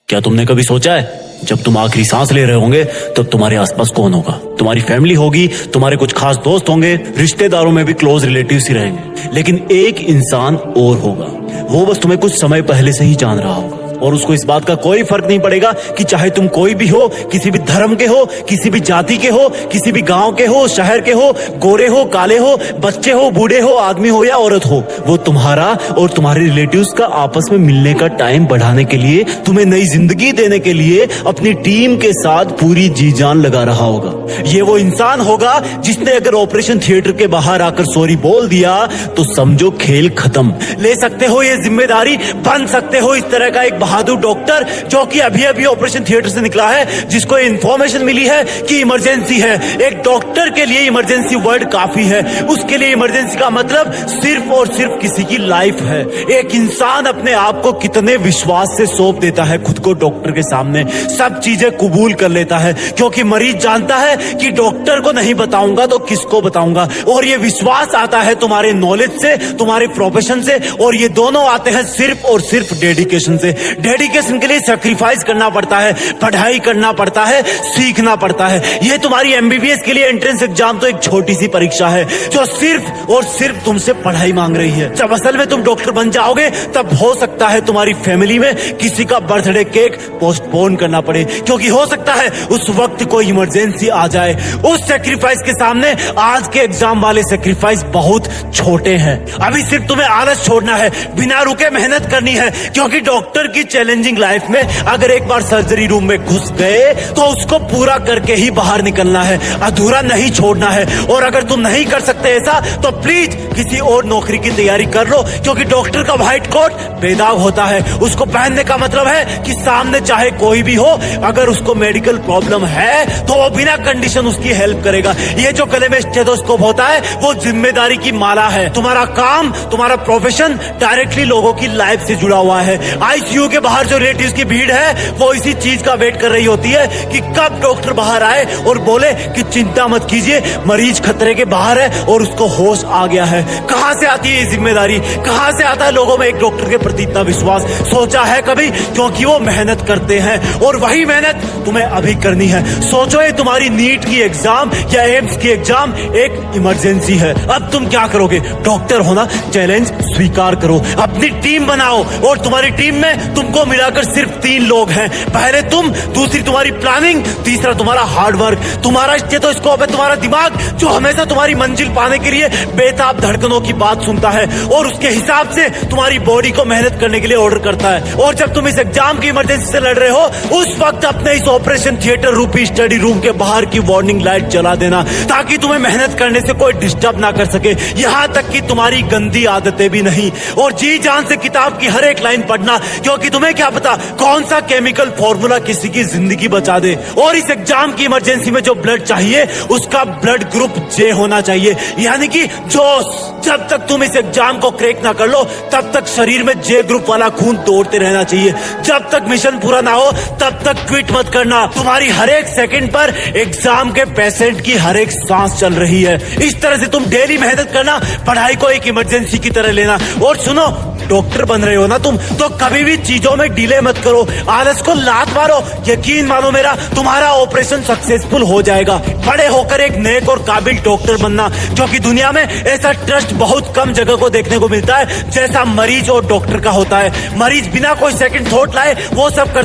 क्या तुमने कभी सोचा है जब तुम आखिरी सांस ले रहे होंगे तब तुम्हारे आसपास कौन होगा? तुम्हारी फैमिली होगी, तुम्हारे कुछ खास दोस्त होंगे, रिश्तेदारों में भी क्लोज रिलेटिव्स ही रहेंगे, लेकिन एक इंसान और होगा। वो बस तुम्हें कुछ समय पहले से ही जान रहा होगा और उसको इस बात का कोई फर्क नहीं पड़ेगा कि चाहे तुम कोई भी हो, किसी भी धर्म के हो, किसी भी जाति के हो, किसी भी गांव के हो, शहर के हो, गोरे हो, काले हो, बच्चे हो, बूढ़े हो, आदमी हो या औरत हो। वो तुम्हारा और तुम्हारे रिलेटिव्स का आपस में मिलने का टाइम बढ़ाने के लिए, तुम्हें नई जिंदगी देने के लिए अपनी टीम के साथ पूरी जी जान लगा रहा होगा। ये वो इंसान होगा जिसने अगर ऑपरेशन थिएटर के बाहर आकर सॉरी बोल दिया तो समझो खेल खत्म। ले सकते हो ये जिम्मेदारी, बन सकते हो इस तरह का एक बहादुर डॉक्टर जो कि अभी अभी ऑपरेशन थिएटर से निकला है, जिसको इंफॉर्मेशन मिली है कि इमरजेंसी है। एक डॉक्टर के लिए इमरजेंसी वर्ड काफी है। उसके लिए इमरजेंसी का मतलब सिर्फ और सिर्फ किसी की लाइफ है। एक इंसान अपने आप को कितने विश्वास से सौंप देता है खुद को डॉक्टर के सामने, सब चीजें कबूल कर लेता है, क्योंकि मरीज जानता है कि डॉक्टर को नहीं बताऊंगा तो किसको बताऊंगा। और ये विश्वास आता है तुम्हारे नॉलेज से, तुम्हारे प्रोफेशन से, और ये दोनों आते हैं सिर्फ और सिर्फ डेडिकेशन से। डेडिकेशन के लिए सैक्रिफाइस करना पड़ता है, पढ़ाई करना पड़ता है, सीखना पड़ता है। ये तुम्हारी एमबीबीएस के लिए एंट्रेंस एग्जाम तो एक छोटी सी परीक्षा है जो सिर्फ और सिर्फ तुमसे पढ़ाई मांग रही है। जब असल में तुम डॉक्टर बन जाओगे तब हो सकता है तुम्हारी फैमिली में किसी का बर्थडे केक पोस्टपोन करना पड़े, क्योंकि हो सकता है उस वक्त कोई इमरजेंसी आ जाए। उस सैक्रिफाइस के सामने आज के एग्जाम वाले सैक्रिफाइस बहुत छोटे हैं। अभी सिर्फ तुम्हें आलस छोड़ना है, बिना रुके मेहनत करनी है, क्योंकि डॉक्टर की चैलेंजिंग लाइफ में अगर एक बार सर्जरी रूम में घुस गए तो उसको पूरा करके ही बाहर निकलना है, अधूरा नहीं छोड़ना है। और अगर तुम नहीं कर सकते ऐसा तो प्लीज किसी और नौकरी की तैयारी कर लो, क्योंकि डॉक्टर का व्हाइट कोट बेदाग होता है। उसको पहनने का मतलब है कि सामने चाहे कोई भी हो, अगर उसको मेडिकल प्रॉब्लम है तो वो बिना कंडीशन उसकी हेल्प करेगा। ये जो गले में स्टेथोस्कोप होता है वो जिम्मेदारी की माला है। तुम्हारा काम, तुम्हारा प्रोफेशन डायरेक्टली लोगों की लाइफ से जुड़ा हुआ है। आईसीयू के बाहर जो रिलेटिव्स की भीड़ है वो इसी चीज का वेट कर रही होती है कि कब डॉक्टर बाहर आए और बोले कि चिंता मत कीजिए, मरीज खतरे के बाहर है और उसको होश आ गया है। कहां से आती है ये जिम्मेदारी, कहां से आता है लोगों में एक डॉक्टर के प्रति इतना विश्वास? सोचा है कभी? क्योंकि वो मेहनत करते हैं और वही मेहनत तुम्हें अभी करनी है। सोचो ये तुम्हारी नीट की एग्जाम या एम्स की एग्जाम एक इमरजेंसी है। अब तुम क्या करोगे? डॉक्टर होना चैलेंज स्वीकार करो, अपनी टीम बनाओ और तुम्हारी टीम में तुमको मिलाकर सिर्फ 3 लोग हैं। पहले तुम, दूसरी तुम्हारी प्लानिंग, तीसरा तुम्हारा हार्डवर्क। तुम्हारा स्टेथोस्कोप है तुम्हारा दिमाग, जो हमेशा तुम्हारी मंजिल पाने के लिए बेताब धड़कनों की बात सुनता है और उसके हिसाब से तुम्हारी बॉडी को मेहनत करने के लिए ऑर्डर करता है। और जब तुम इस एग्जाम की इमरजेंसी से लड़ रहे हो उस वक्त अपने इस ऑपरेशन थिएटर रूपी स्टडी रूम के बाहर की वार्निंग लाइट जला देना, ताकि तुम्हें मेहनत करने से कोई डिस्टर्ब ना कर सके, यहाँ तक कि तुम्हारी गंदी आदतें भी नहीं। और जी जान से किताब की हर एक लाइन पढ़ना, क्योंकि तुम्हें क्या पता कौन सा केमिकल फॉर्मूला किसी की जिंदगी बचा दे। और इस एग्जाम की इमरजेंसी में जो ब्लड चाहिए उसका ब्लड ग्रुप जे होना चाहिए, यानी कि जोश। जब तक तुम इस एग्जाम को क्रैक ना कर लो तब तक शरीर में जे ग्रुप वाला खून दौड़ते रहना चाहिए। जब तक मिशन पूरा ना हो तब तक क्विट मत करना। तुम्हारी हर एक सेकंड पर एग्जाम के पेशेंट की हर एक सांस चल रही है। इस तरह से तुम डेली मेहनत करना, पढ़ाई को एक इमरजेंसी की तरह लेना। और सुनो, डॉक्टर बन रहे हो ना तुम, तो कभी भी चीजों में डिले मत करो, आलस को लात मारो। यकीन मानो मेरा, तुम्हारा ऑपरेशन सक्सेसफुल हो जाएगा। बड़े होकर एक नेक और काबिल डॉक्टर बनना, क्योंकि दुनिया में ऐसा ट्रस्ट बहुत कम जगह को देखने को मिलता है जैसा मरीज और डॉक्टर का होता है। मरीज बिना कोई सेकंड थॉट लाए वो सब करता